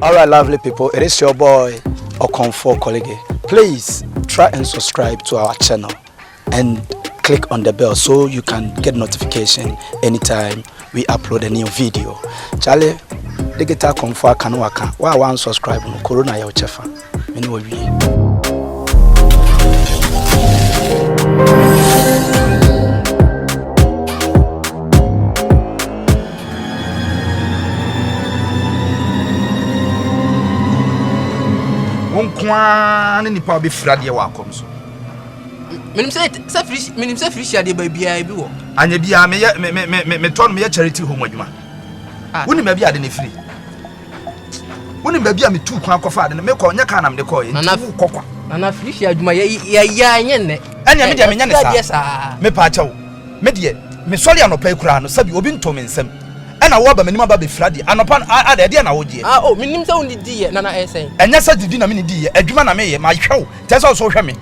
Alright, lovely people, it is your boy KOMFO colleague. Please try and subscribe to our channel and click on the bell so you can get notification anytime we upload a new video. Charlie, the guitar KOMFO kanwaka. Why one subscribe no corona ya uchefa. Mini we. Kwan ni pa be frade wa akom so menim say fish ade ba bia bi wo anya bia me ton me charity home adwuma woni ma bia ade ne free woni ma bia me tu kwan kofa ade me ko nya ka nam de ko ye kokwa na fish adwuma ya anye ne anya me de me nya ne sa me pa chawo me de me sori anopa ikura no sabi obi nto me nsem na wo ba menima ba be frade anopa ade de na wo die menim say woni di ye na esen enya sa didi na me di ye adwuma na me ye ma hwew te so so hwe me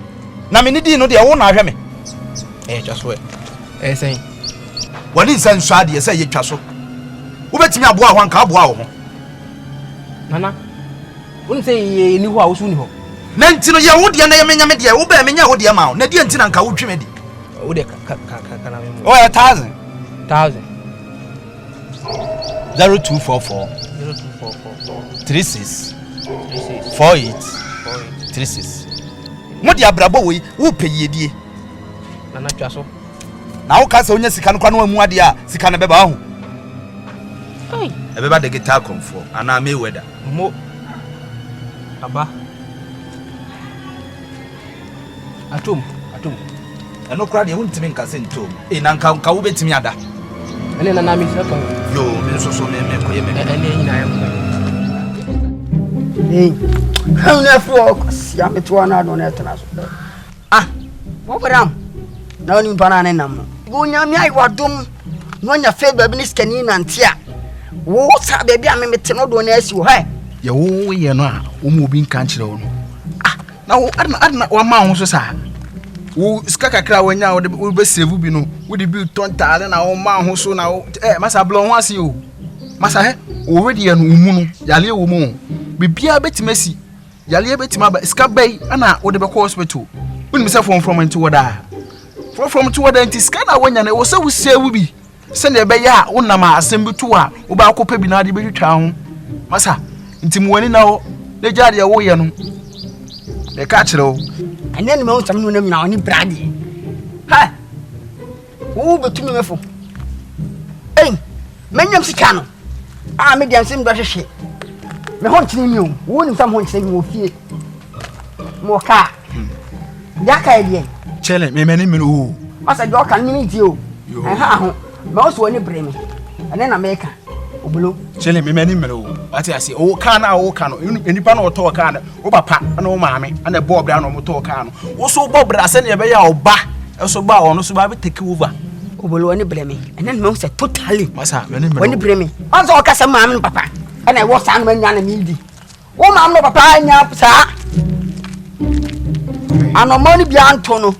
na me ni di no de wo na hwe me just wait esen woni nsan so ade say ye twa so wo betimi aboa ho anka aboa wo ho nana woni say ye ni ho a wo so ni ho na ntino ye wo de na ye menya me de wo ba menya wo de ma wo na de ntina nka wo tweme di wo de ka na me mo 1000 0244 36 48 36 modi abrabo we wo peyedie nana twa so na wo ka se onya sika no kwa no amu ade a sika no beba ho beba de guitar KOMFO ana Mayweather mo aba atom eno kra de wontimi nka se ntom na nka wo betimi ada ene na mi se ko yo me so me ko ye me ene nyina ya how na for sia me to na do na tena so wo bram na oni pana na nam go nya mi ai wadom no nya fe ba bi ni skani na ntia wo sa ba bi a me mete no do na asi wo ha ye wo ye no a wo mu obi nka nkire wo no na wo adna wa ma ho so sa wo ska kakra wanya wo be save bi no wo di bi ton tale na wo ma ho so na wo masa blon ho ase o masa he wo wedi ye no mu no yale wo mu bibia betimasi yale betima ba ska bay ana wo de be ko hospital woni me from into wada from to wada nti ska na wanya na wo se wo save bi se na be ya wo na ma asem bi to a wo ba ko pa bi na de be twitwa ho masa nti mu wani na wo le jade ye wo ye no de ka kire wo ene ne me utam no na oni brade ha wo betumi mefo menyam sika no me dem sim do hwehwe me hon tini mi o wo ni sam hon tini mi o fie mo ka ya ka e chele me meni mi o asa jo ka ni ti o ha ho me o so ni breme ene na me ka obulo chele me meni mi o ati ase o ka na o ka no enipa na o to ka na o papa na o maame ana bob bra na o to ka no wo so bob bra se ne be ya oba so ba o no so ba be take over obulo ni breme ene na me say totally masa meni mi woni breme asa o ka se maame papa ana wo san ma nya na mi di wo maame no papa nya sa ano money bi anto no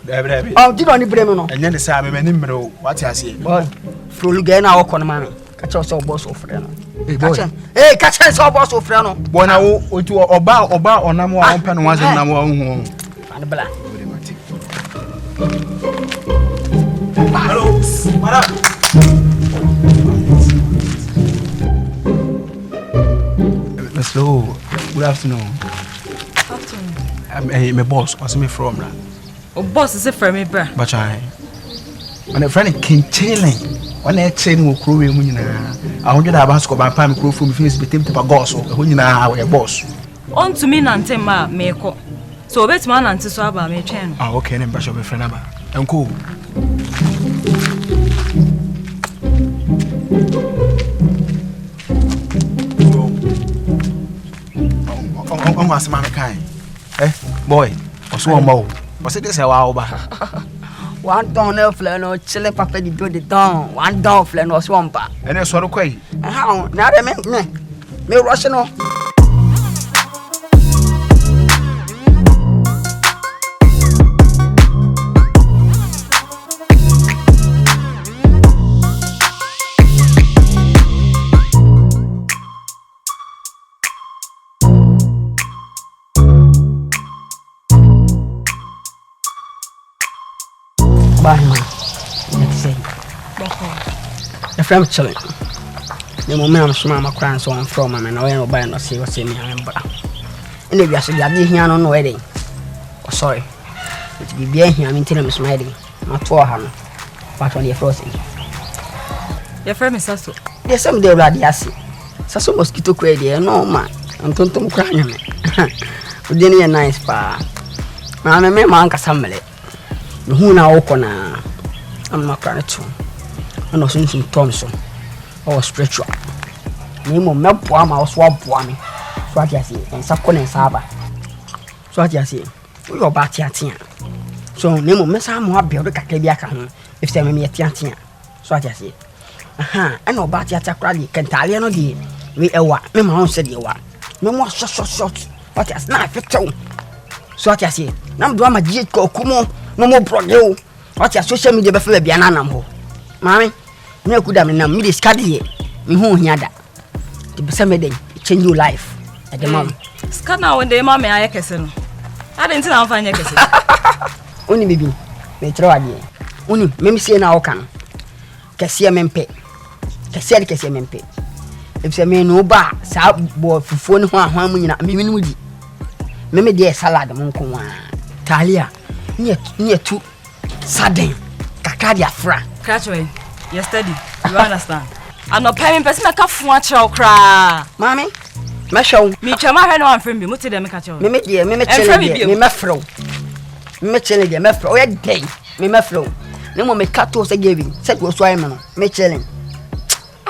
di no ni breme no enye ne sa me meni mi o ati ase boy frolu ge na wo kono maame ka che so boss ofre no boy ka che so boss ofre no boy na wo otu oba onam wa onpe no wanze nam wa hu ani bla hello madam hello good afternoon I'm my boss what's me from na boss is from me bra but I when a friend can chilling when I chain wo kro we mu nyina ahonje da ba sko ba pa me kro fu me face betem te ba goso ho nyina we boss on to me nante ma me ko so obetima nante so aba me twen no okay ne mbasho be friend aba enko on was ma kai boy oso mo o se de se wa oba one don no fle no chile papa di do the don one don fle no so mpa ene so ro kwai ha na de me rush no Bye, man. Let's say. The friend chilling. The moment I'm smart, my crown, so I'm from, and I know by no see what's in me. And if you are saying I did here on wedding. Oh, sorry. It's be being here, I'm in Tinam smiling. Not for her. But when you're frozen. Your friend is Sasso. There's some day, bloody assy. Sasso mosquito crazy, no man. I'm tontum crying. We didn't a nice pa. I'm a man, Uncle Samuel. Who now open I'm not crying too. I'm not seeing some Thompson. Or spiritual. Name of Mel Poama or Swab Poami. So what you see, and Sapcon and Saba. So what you see, we go back to so name of Messa more build a cacabiaca if they may be a tiantia. So what you see. Aha, I know about Yata Crowley, Cantaliano D. We a what, Mamma said you what. No more short. What has not fit so? So what you see, no drama jet go Kumo, no more pro. What your social media before the Bianamo. Mammy, no good I mean, I'm mid scuddy. Me who hear that. The same day, change your life at the moment. Scott now when they mammy I castle. I didn't know find your castle. Only baby, may throw idea. Only, maybe say now can. Cassia mempe. Cassia mempe. If some men no bar, sap boy for phone one minute, me woody. Maybe dear salad among Talia. Near two sardine. Cacadia fra. Catchway, you're steady. You understand? I'm not paying person a cuff watch or cry. Mammy, my show. Me, Chama, I know I'm from me. Mutti them catch you. Me, dear, me, mefro. Me, chilling, dear, mefro. Oh, day. Me, mefro. No more make cut I gave him. Said was Wyman. Me, chilling.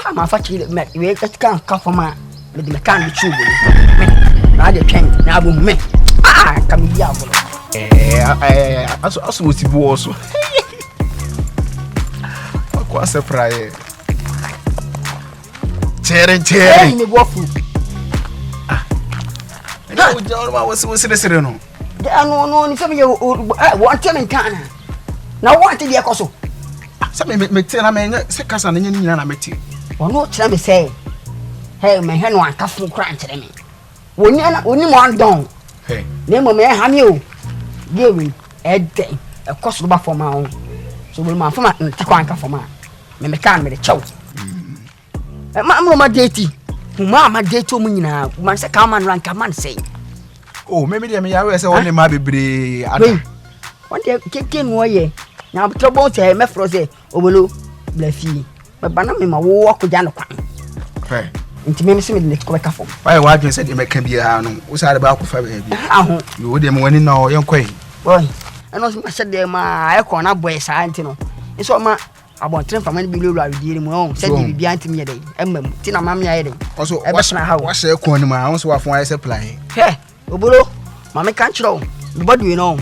I'm a fatty we can't come for my with the mechanic tube. I can't now me. Come here. I also was also. What's the price? Cherry, me waffle. I was listening. There are no, some of you want to can. Now, what did you also? Some may tell a man, second and I met you. Or no, tell me say, hey, my hand one cuff crying to me. When you want down, hey, name of me, have you giving a day a cost for my own. So will my former Taquanka for my mechanic with a chow. Mamma Datey, who mamma date to me now, once a common rank a man say. Oh, maybe I was only my baby. One day, kick in way. Now, trouble to have Mefrose, Ovalo, Bleffy. But Banam, my walk down the quine. Hey, into me, see me next quick for. Why, what you said you can be a who's had about you wouldn't win in our young quay. Boy, I know I said there my corner boy, Santino. It's all my about 10 from any below I dealing with. Said you be anti me day. Tina Mammy hiding. Also, what's a corner my house of why I supply? Hey, Obolo, Mamma can't show. But you know,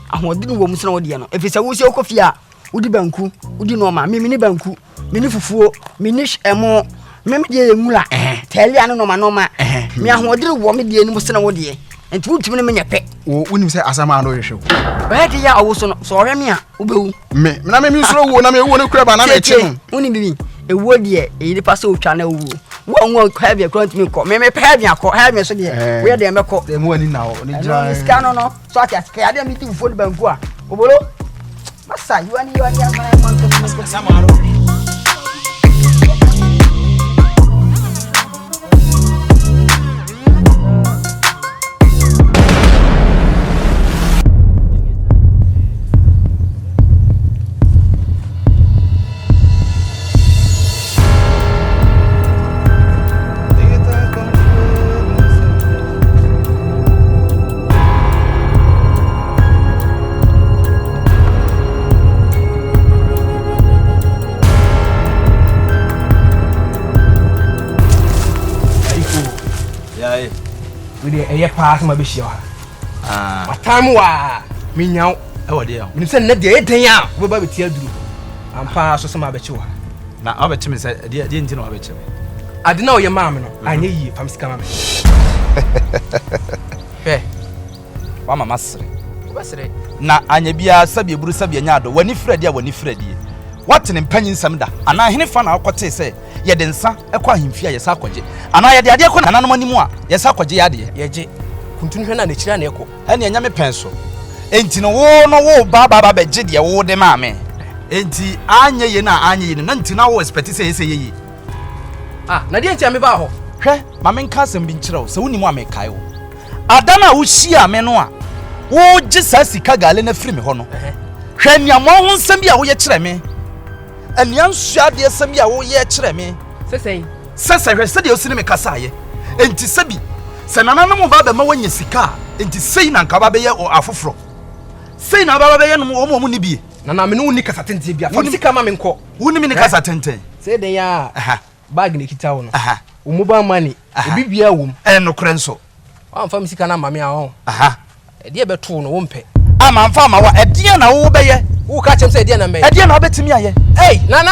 I want to woman so dear. If it's a Wusi Okofia, Udi Banku, Udi Norma, Mini Banku, Mini Fufu, Minish and more. Maybe dear Mula, tell you I know my norma. Me, I want to warm the animal son dear. And two to me, pet. Wouldn't you say as a man or show? But yeah, I was sorry, me, Ubu. Me, I mean, slow one, I want to crab and I'm a chain. Only me, a word year, a passo channel. One won't have your grunt me call. Maybe have your call, have me so dear. Where they are called the morning now. It's canon, so I can't meet you for the Bangua. Obolo, Massa, you and you are a pass my bishop. What time was me now? Oh, dear. You send the day out. We're about to tell you. I'm pass or some of you. Now, I'll bet you, dear, didn't know about you. I don't know your mamma. I need you from Scammer. Hey, Mama Master. What's it? Now, Anabia Sabia Brusabia Nado, when you Freddy, what an impanion Samda, and I hear fun out what they say. Yedensa ekwa himfia yesakwaje ana yede ade ekwa nananom animu a yesakwaje yade yeje kuntunhwe na nekira na ekọ ene enya me penso enti no wo no wo baba beje de wo de maame enti anye ye na anye ye na nti na wo expect say ye na die ntia me ba ho hwɛ ma me nka asɛm bi nkyerɛ wo sɛ wonimu a mekae wo adana wo hyia me no a wo gye saa sika gale na firi me hɔ no hwɛ niamɔ ho nsɛm bi a woyɛ kyerɛ me anua nsuadeɛ sɛm bi a woyɛ kyerɛ me sɛsɛ hwɛ sɛdeɛ wosi ne me kasa ayɛ enti sɛbi sɛ nananom ba bɛma wanya sika a enti sei na nka ba bɛyɛ afoforo sei na ba bɛyɛ no ɔmo ni bie nana me no woni kasa tenten bia fa sika ma me nkɔ woni me ne kasa tenten sɛ den ya bag ne kita wo no wo mobile money ebi bia wo m nokore nso amfa me sika na ma me a ho ɛdeɛ bɛto no wo mpɛ ama mfa ma wa ɛdeɛ na wo bɛyɛ wo ka kyɛm sɛ ɛdeɛ na mɛyɛ ɛdeɛ na wobɛtumi ayɛ nana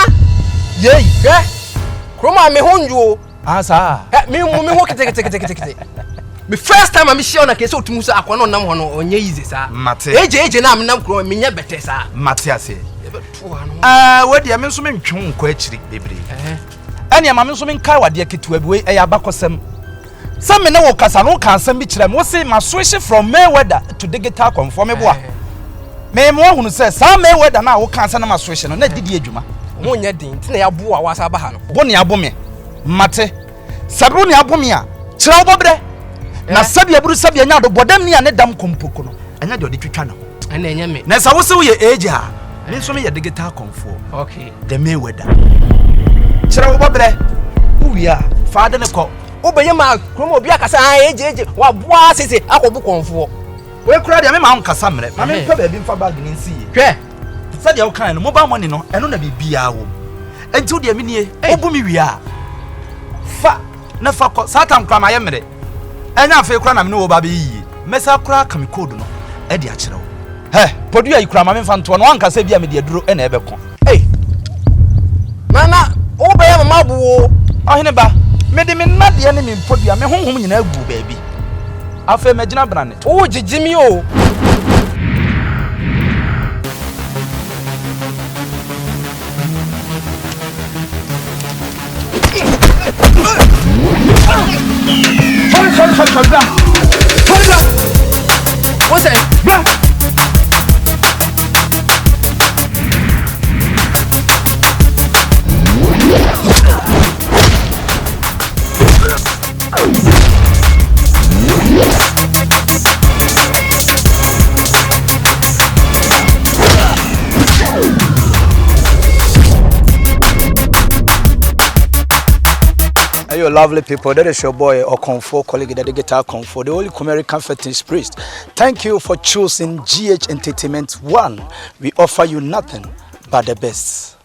yei hwɛ kroma me ho nwo asa me ho kete me first time me share na kese otumu so akwa no nam ho no onye easy sa mate eje na me nam kroma me nya bete sa mate ase wodi me nso me ntwe nkɔ akyiri bebre ɛne ma me nso me nkai wade ketewa bi we ɛyɛ abakɔsɛm sɛ me ne wo kasa no ka asɛm bi kyerɛ me wo se ma switch from Mayweather to digital KOMFO me boa me mo hunu sɛ saa Mayweather na wo ka asɛm na ma switch no na didi adwuma mo nya din tina ya bo a wasa ba ha no bo ne abo me mate sabro ne abo me a kyerɛ wo bobre na sabia buru sabia nya do bodam ne a ne dam kompoko no anya de odi twitwa no ɛna enya me na sa wo se wo ye age ha me nso me ye digital KOMFO okay the Mayweather kyerɛ wo bobre wo wi a fa de ne kɔ wo bɛyɛ ma kroma obi akasa eje wa boa sese akɔbu KOMFO we kura de me ma nkasa mre ma me mpa ba bi mfa bag ne nsi ye hwɛ sɛ de wo kan no mobile money no ɛno na bibia wo enti wo de me nie obu mi wi a fa na fa kɔ satan kura ma ye mre enya afa kura na me no wo ba be yi mesa kura ka me code no e de a kyerɛ wo podu ayi kura ma me mfa nto no wankasa bia me de aduro e na e bɛkɔ nana wo bɛyɛ mama buwo ɔhene ba me de me nadeɛ ne me podua me honhom nyina agu baabi afa me gyina brane wo gyegyimi o What's that? Hey, you lovely people, that is your boy KOMFO, colleague the digital KOMFO, the only American fetish priest. Thank you for choosing GH Entertainment 1. We offer you nothing but the best.